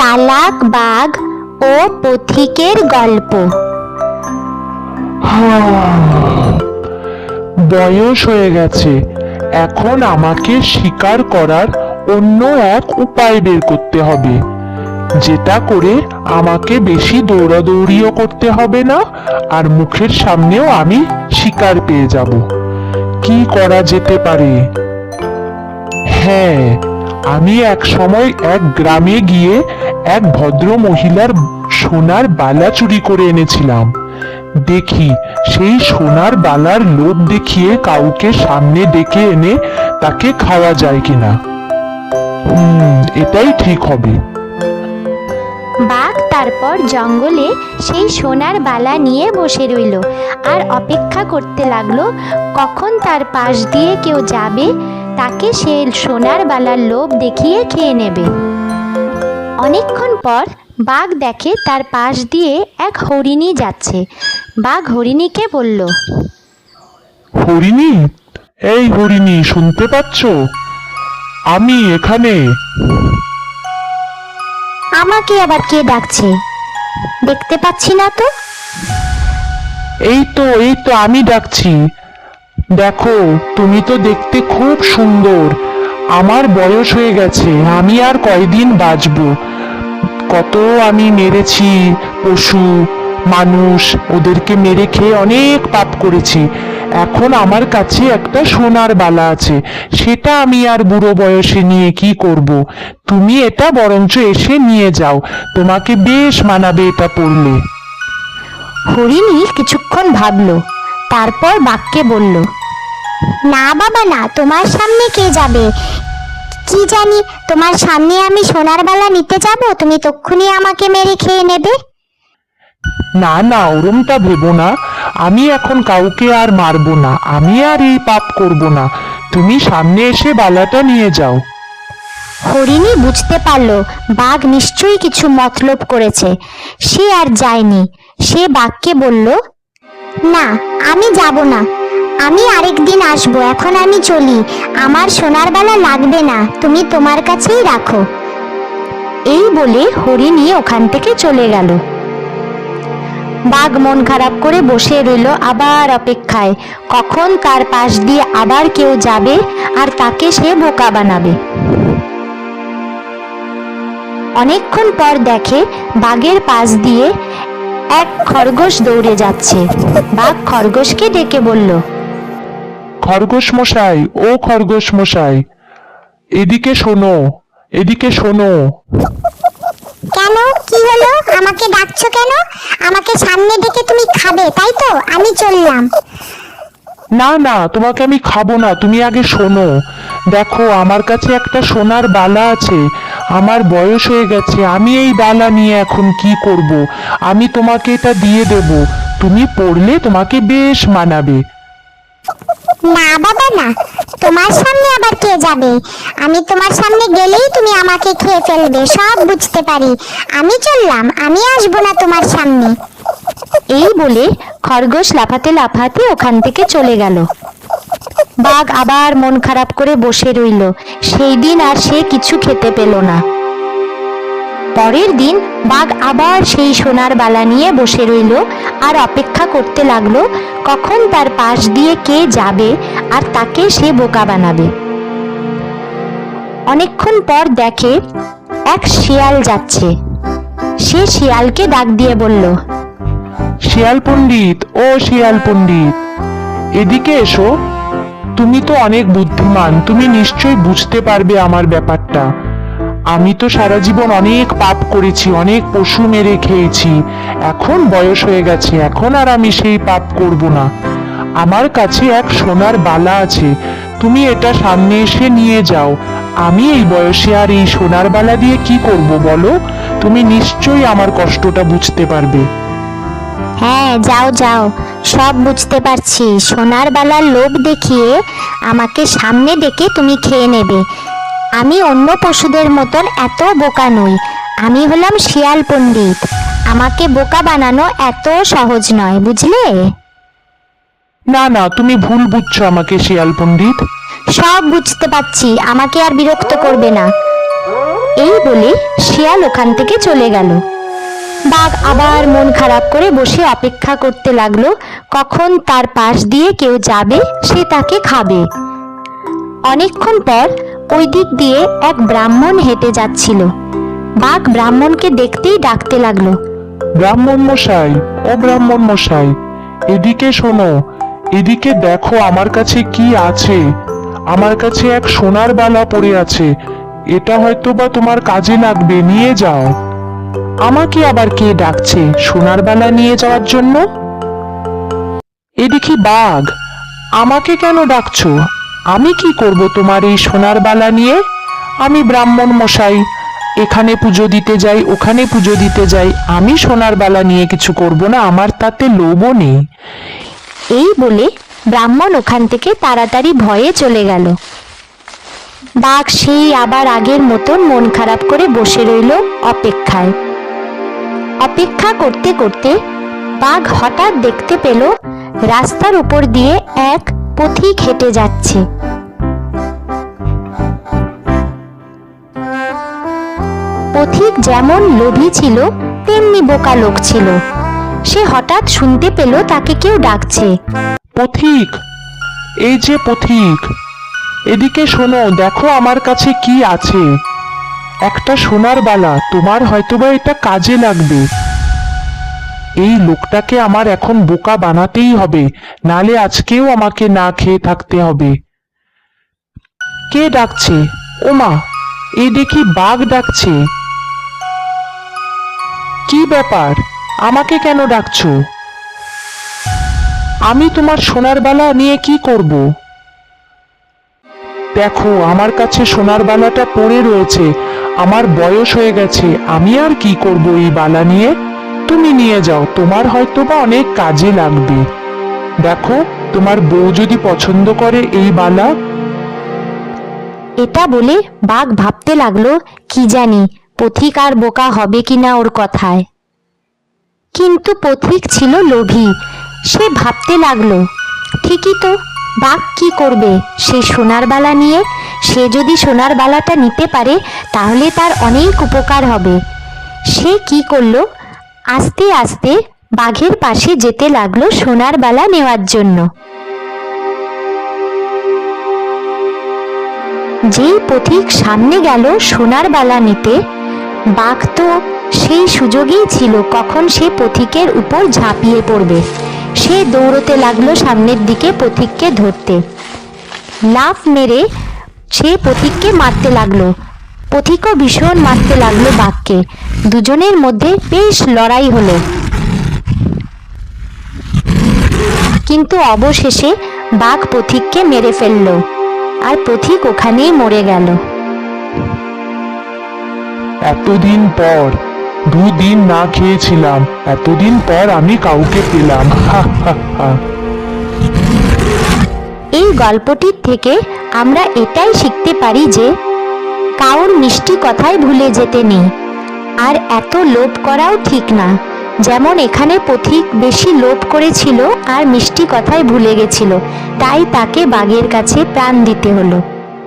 চালাক বাঘ ও পথিকের গল্প। বয়স হয়ে গেছে, এখন আমাকে শিকার করার অন্য এক উপায় বের করতে হবে, যেটা করে আমাকে বেশি দৌড়াদৌড়িও করতে হবে না, আর মুখের সামনেও আমি শিকার পেয়ে যাব। কি করা যেতে পারে? হ্যাঁ, আমি এক সময় এক গ্রামে গিয়ে এক ভদ্র মহিলার সোনার বালা চুরি করে এনেছিলাম। দেখি সেই সোনার বালার লোভ দেখিয়ে কাউকে সামনে ডেকে এনে তাকে খাওয়া যায় কিনা। এটাই ঠিক হবে। বাঘ তারপর জঙ্গলে সেই সোনার বালা নিয়ে বসে রইল আর অপেক্ষা করতে লাগলো কখন তার পাশ দিয়ে কেউ যাবে, তাকে সে সোনার বালার লোভ দেখিয়ে খেয়ে নেবে। অনেকক্ষণ পর বাঘ দেখে তার পাশ দিয়ে এক হরিণী যাচ্ছে। বাঘ হরিণীকে বলল, হরিণী, এই হরিণী, শুনতে পাচ্ছ? আমি এখানে। আমাকে আবার কে ডাকছে? দেখতে পাচ্ছি না তো। এই তো আমি ডাকছি। দেখো, তুমি তো দেখতে খুব সুন্দর। আমার বয়স হয়ে গেছে, আমি আর কয়দিন বাঁচবো। কত আমি মেরেছি পশু মানুষ, ওদেরকে মেরে খেয়ে অনেক পাপ করেছি। এখন আমার কাছে একটা সোনার বালা আছে, সেটা আমি আর বুড়ো বয়সে নিয়ে কি করব? তুমি এটা বরঞ্চ এসে নিয়ে যাও, তোমাকে বেশ মানাবে এটা পরলে। হরিণী কিছুক্ষণ ভাবলো, তারপর বাঘকে বলল, না বাবা না, তোমার সামনে কে যাবে? কি জানি, তোমার সামনে আমি সোনার বালা নিতে যাব, তুমি তক্ষুনি আমাকে মেরে খেয়ে নেবে। না না, ওরমটা ভেবো না। আমি এখন কাউকে আর মারবো না, আমি আর এই পাপ করব না। তুমি সামনে এসে বালাটা নিয়ে যাও। হরিণী বুঝতে পারলো বাঘ নিশ্চয়ই কিছু মতলব করেছে, সে আর যায়নি। সে বাঘকে বলল, না, আমি যাব না, আমি আরেকদিন আসবো, এখন আমি চলি, আমার সোনার বালা লাগবে না, তুমি তোমার কাছেই রাখো। এই বলে হরিণী ওখান থেকে চলে গেল। বাঘ মন খারাপ করে বসে রইল আবার অপেক্ষায়, কখন তার পাশ দিয়ে আবার কেউ যাবে আর তাকে সে বোকা বানাবে। অনেকক্ষণ পর দেখে বাঘের পাশ দিয়ে এক খরগোশ দৌড়ে যাচ্ছে। বাঘ খরগোশকে ডেকে বলল, খরগোশ মশাই, ও খরগোশ মশাই, এদিকে শোনো, এদিকে শোনো। কেন, কি হলো? আমাকে ডাকছো কেন? আমাকে সামনে ডেকে তুমি খাবে, তাই তো? আমি চললাম। না না, তোমাকে আমি খাবো না, তুমি আগে শোনো। দেখো, আমার কাছে একটা সোনার বালা আছে। আমার বয়স হয়ে গেছে, আমি এই বালা নিয়ে এখন কি করব? আমি তোমাকে এটা দিয়ে দেব, তুমি পরলে তোমাকে বেশ মানাবে। না বাবা না, তোমার সামনে আবার কে যাবে? আমি তোমার সামনে গেলেই তুমি আমাকে খেয়ে ফেলবে, সব বুঝতে পারি। আমি চললাম, আমি আসবো না তোমার সামনে। এই বলে খরগোশ লাফাতে লাফাতে ওখান থেকে চলে গেল। বাঘ আবার মন খারাপ করে বসে রইল। সেই দিন আর সে কিছু খেতে পেল না। পরের দিন বাঘ আবার সেই সোনার বালা নিয়ে বসে রইল আর অপেক্ষা করতে লাগলো কখন তার পাশ দিয়ে কে যাবে আর তাকে সে বোকা বানাবে। অনেকক্ষণ পর দেখে এক শিয়াল যাচ্ছে। সে শিয়ালকে ডাক দিয়ে বলল, শিয়াল পণ্ডিত, ও শিয়াল পণ্ডিত, এদিকে এসো। তুমি তো অনেক বুদ্ধিমান, তুমি নিশ্চয়ই বুঝতে পারবে আমার ব্যাপারটা। আমি তো সারা জীবন অনেক পাপ করেছি, অনেক পশু মেরে খেয়েছি। এখন বয়স হয়ে গেছে, এখন আর আমি সেই পাপ করব না। আমার কাছে এক সোনার বালা আছে, তুমি এটা সামনে এসে নিয়ে যাও। আমি এই বয়সে আর এই সোনার বালা দিয়ে কি করব বলো? তুমি নিশ্চয়ই আমার কষ্টটা বুঝতে পারবে। হ্যাঁ, যাও যাও, সব বুঝতে পারছি। সোনার বালার লোভ দেখিয়ে আমাকে সামনে ডেকে তুমি খেয়ে নেবে। আমি অন্য পশুদের মতন এত বোকা নই, আমি হলাম শিয়াল পণ্ডিত। আমাকে বোকা বানানো এত সহজ নয়, বুঝলে? না না, তুমি ভুল বুঝছো আমাকে শিয়াল পণ্ডিত। সব বুঝতে পারছি, আমাকে আর বিরক্ত করবে না। এই বলে শিয়াল ওখান থেকে চলে গেল। বাঘ আবার মন খারাপ করে বসে অপেক্ষা করতে লাগলো কখন তার পাশ দিয়ে কেউ যাবে, সে তাকে খাবে। অনেকক্ষণ পর ওই দিক দিয়ে এক ব্রাহ্মণ হেঁটে যাচ্ছিল। বাঘ ব্রাহ্মণকে দেখতেই ডাকতে লাগলো, ব্রাহ্মণ মশাই, ও ব্রাহ্মণ মশাই, এদিকে শোনো, এদিকে দেখো আমার কাছে কি আছে। আমার কাছে এক সোনার বালা পড়ে আছে, এটা হয়তো বা তোমার কাজে লাগবে, নিয়ে যাও। আমাকে আবার কে ডাকছে সোনার বালা নিয়ে যাওয়ার জন্য? এ দেখি বাঘ, আমাকে কেন ডাকছো? আমি কি করব তোমার এই সোনার বালা নিয়ে? আমি ব্রাহ্মণ মশাই, এখানে পুজো দিতে যাই, ওখানে পুজো দিতে যাই, আমি সোনার বালা নিয়ে কিছু করব না, আমার তাতে লোভও নেই। এই বলে ব্রাহ্মণ ওখান থেকে তাড়াতাড়ি ভয়ে চলে গেল। বাঘ সেই আবার আগের মতন মন খারাপ করে বসে রইল অপেক্ষায়। অপেক্ষা করতে করতে বাঘ হঠাৎ দেখতে পেল রাস্তার উপর দিয়ে এক পথিক হেঁটে যাচ্ছে। পথিক যেমন লোভী ছিল তেমনি বোকা লোক ছিল। সে হঠাৎ শুনতে পেল তাকে কেউ ডাকছে, পথিক, এই যে পথিক, এদিকে শোনো, দেখো আমার কাছে কি আছে। একটা সোনার বালা, তোমার হয়তোবা এটা কাজে লাগবে। এই লোকটাকে আমার এখন বোকা বানাতেই হবে, নালে আজকেও আমাকে না খেয়ে থাকতে হবে। কে ডাকছে? ওমা, এই দেখি বাঘ ডাকছে। কি ব্যাপার, আমাকে কেন ডাকছো? আমি তোমার সোনার বালা নিয়ে কি করব? দেখো আমার কাছে সোনার বালাটা পড়ে রয়েছে, আমার বয়স হয়ে গেছে, আমি আর কি করব এই বালা নিয়ে? তুমি নিয়ে যাও, তোমার হয়তোবা অনেক কাজে লাগবে। দেখো তোমার বউ যদি পছন্দ করে এই বালা। এটা বলে বাঘ ভাবতে লাগলো, কি জানি পথিক আর বোকা হবে কিনা ওর কথায়। কিন্তু পথিক ছিল লোভী, সে ভাবতে লাগলো, ঠিকই তো, বাঘ কি করবে সেই সোনার বালা নিয়ে? সে যদি সোনার বালাটা নিতে পারে তাহলে তার অনেক উপকার হবে। সে কি করলো, আস্তে আস্তে বাঘের পাশে যেতে লাগলো সোনার বালা নেওয়ার জন্য। যেই পথিক সামনে গেল সোনার বালা নিতে, বাঘ তো সেই সুযোগেই ছিল কখন সে পথিকের উপর ঝাঁপিয়ে পড়বে। সে দৌড়তে লাগলো সামনের দিকে পথিককে ধরতে। লাফ মেরে সে পথিককে মারতে লাগলো। পথিকও ভীষণ মারতে লাগলো বাঘকে। দুজনের মধ্যে বেশ লড়াই হলো, কিন্তু অবশেষে বাঘ পথিককে মেরে ফেললো, আর পথিক ওখানেই মরে গেল। এতদিন পর, 2 দিন না খেয়েছিলাম, এতদিন পর আমি কাউকে পেলাম। হা হা হা। এই গল্পটির থেকে আমরা এটাই শিখতে পারি যে কাউর মিষ্টি কথায় ভুলে যেতে নেই, আর এত লোভ করাও ঠিক না। যেমন এখানে পথিক বেশি লোভ করেছিল আর মিষ্টি কথায় ভুলে গেছিল, তাই তাকে বাঘের কাছে প্রাণ দিতে হলো।